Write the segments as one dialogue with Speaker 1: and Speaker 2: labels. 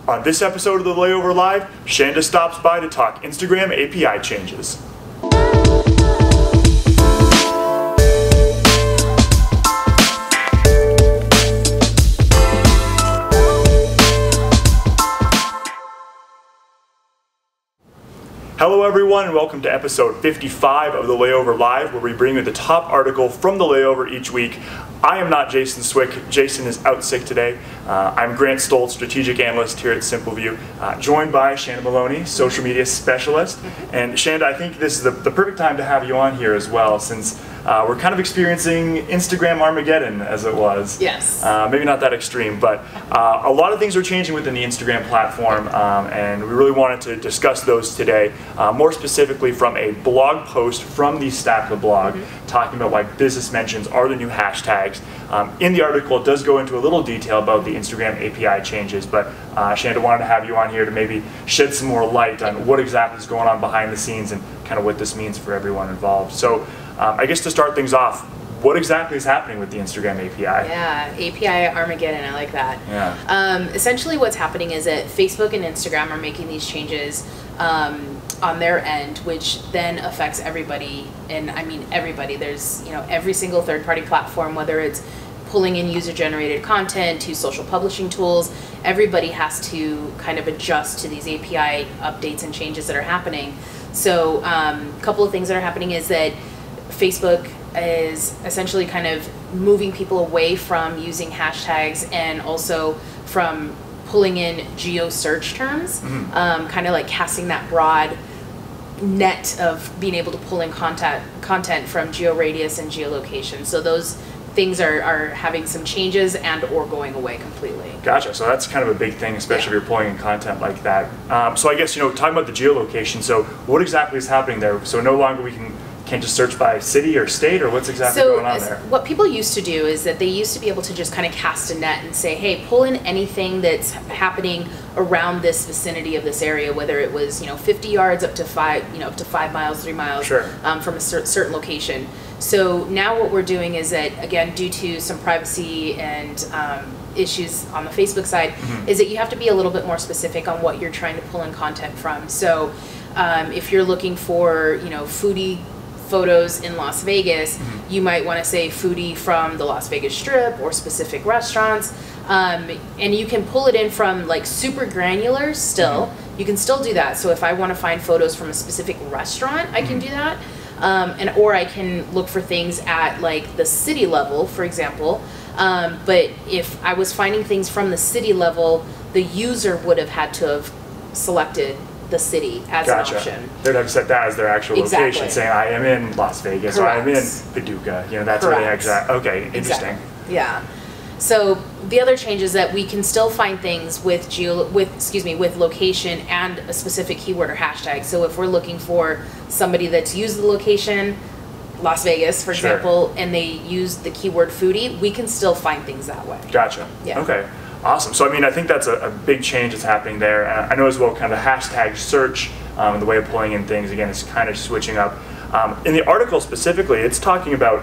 Speaker 1: On this episode of the Layover Live, Shanda stops by to talk Instagram API changes. Hello everyone and welcome to episode 55 of the Layover Live, where we bring you the top article from the Layover each week. I am not Jason Swick. Jason is out sick today. I'm Grant Stoltz, strategic analyst here at SimpleView, joined by Shanda Maloney, social media specialist. And Shanda, I think this is the perfect time to have you on here as well, since we're kind of experiencing Instagram Armageddon, as it was.
Speaker 2: Yes.
Speaker 1: Maybe not that extreme, but a lot of things are changing within the Instagram platform, and we really wanted to discuss those today, more specifically from a blog post from the Stack the Blog, talking about why business mentions are the new hashtags. In the article, it does go into a little detail about the Instagram API changes, but Shanda wanted to have you on here to maybe shed some more light on what exactly is going on behind the scenes and kind of what this means for everyone involved. So I guess to start things off, what exactly is happening with the Instagram API?
Speaker 2: Yeah, API Armageddon, I like that.
Speaker 1: Yeah.
Speaker 2: Essentially what's happening is that Facebook and Instagram are making these changes on their end, which then affects everybody, and I mean everybody. There's, every single third-party platform, whether it's pulling in user-generated content to social publishing tools, everybody has to kind of adjust to these API updates and changes that are happening. So a couple of things that are happening is that Facebook is essentially kind of moving people away from using hashtags and also from pulling in geo search terms, kind of like casting that broad net of being able to pull in content from georadius and geolocation. So those things are having some changes and or going away completely.
Speaker 1: Gotcha. So that's kind of a big thing, especially if you're pulling in content like that. So I guess, talking about the geolocation, so what exactly is happening there? So no longer we can't just search by city or state, or what's exactly going on there?
Speaker 2: What people used to do is that they used to be able to just kind of cast a net and say, hey, pull in anything that's happening around this vicinity of this area, whether it was 50 yards up to 5 miles, 3 miles,
Speaker 1: sure,
Speaker 2: from a certain location. So now what we're doing is that, again, due to some privacy and issues on the Facebook side, is that you have to be a little bit more specific on what you're trying to pull in content from. So if you're looking for foodie photos in Las Vegas, you might want to say foodie from the Las Vegas Strip or specific restaurants, and you can pull it in from like super granular still. You can still do that. So if I want to find photos from a specific restaurant, I can do that, or I can look for things at like the city level, for example. But if I was finding things from the city level, the user would have had to have selected the city as an option.
Speaker 1: They'd have set that as their actual location, saying I am in Las Vegas, or I am in Paducah. That's where they exact. Okay, interesting.
Speaker 2: Yeah. So the other change is that we can still find things with location and a specific keyword or hashtag. So if we're looking for somebody that's used the location, Las Vegas, for example, and they use the keyword foodie, we can still find things that way.
Speaker 1: Gotcha.
Speaker 2: Yeah.
Speaker 1: Okay. Awesome. So I think that's a big change that's happening there. I know as well kind of the hashtag search and the way of pulling in things, again, is kind of switching up. In the article specifically, it's talking about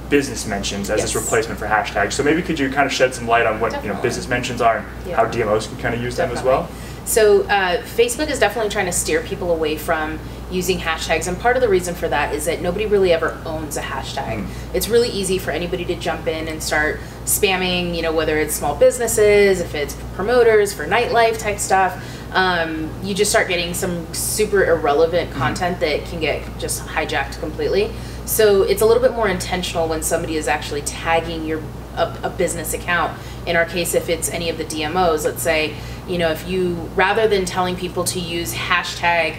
Speaker 1: business mentions as this replacement for hashtags. So maybe could you kind of shed some light on what business mentions are and how DMOs can kind of use them as well?
Speaker 2: So Facebook is definitely trying to steer people away from using hashtags, and part of the reason for that is that nobody really ever owns a hashtag. It's really easy for anybody to jump in and start spamming, whether it's small businesses, if it's promoters for nightlife type stuff. You just start getting some super irrelevant content that can get just hijacked completely. So it's a little bit more intentional when somebody is actually tagging a business account. In our case, if it's any of the DMOs, let's say, if you, rather than telling people to use hashtag,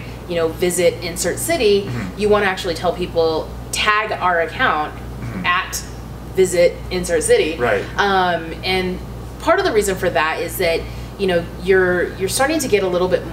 Speaker 2: visit insert city, you want to actually tell people tag our account at visit insert city.
Speaker 1: Right.
Speaker 2: And part of the reason for that is that, you're starting to get a little bit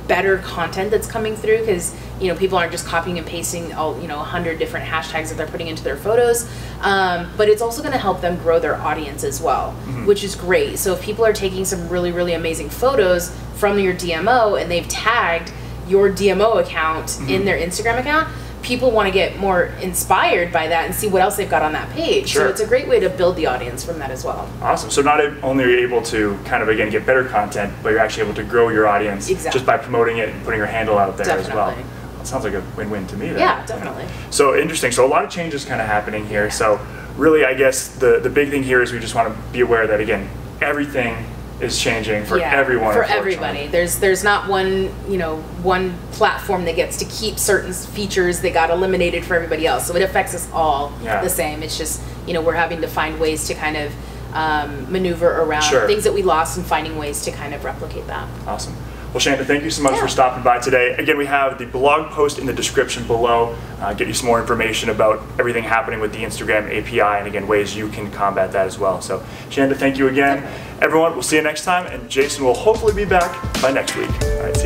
Speaker 2: better content that's coming through, because people aren't just copying and pasting all 100 different hashtags that they're putting into their photos, but it's also going to help them grow their audience as well, which is great. So if people are taking some really, really amazing photos from your DMO and they've tagged your DMO account in their Instagram account, people want to get more inspired by that and see what else they've got on that page.
Speaker 1: Sure.
Speaker 2: So it's a great way to build the audience from that as well.
Speaker 1: Awesome. So not only are you able to kind of, again, get better content, but you're actually able to grow your audience just by promoting it and putting your handle out there as well. That sounds like a win-win to me then.
Speaker 2: Yeah, definitely.
Speaker 1: So interesting. So a lot of changes kind of happening here. So really, I guess the big thing here is we just want to be aware that, again, everything is changing for everyone.
Speaker 2: For everybody. There's not one platform that gets to keep certain features that got eliminated for everybody else. So it affects us all the same. It's just, we're having to find ways to kind of maneuver around things that we lost and finding ways to kind of replicate that.
Speaker 1: Awesome. Well, Shanda, thank you so much for stopping by today. Again, we have the blog post in the description below. Get you some more information about everything happening with the Instagram API and, again, ways you can combat that as well. So, Shanda, thank you again. Everyone, we'll see you next time, and Jason will hopefully be back by next week. All right.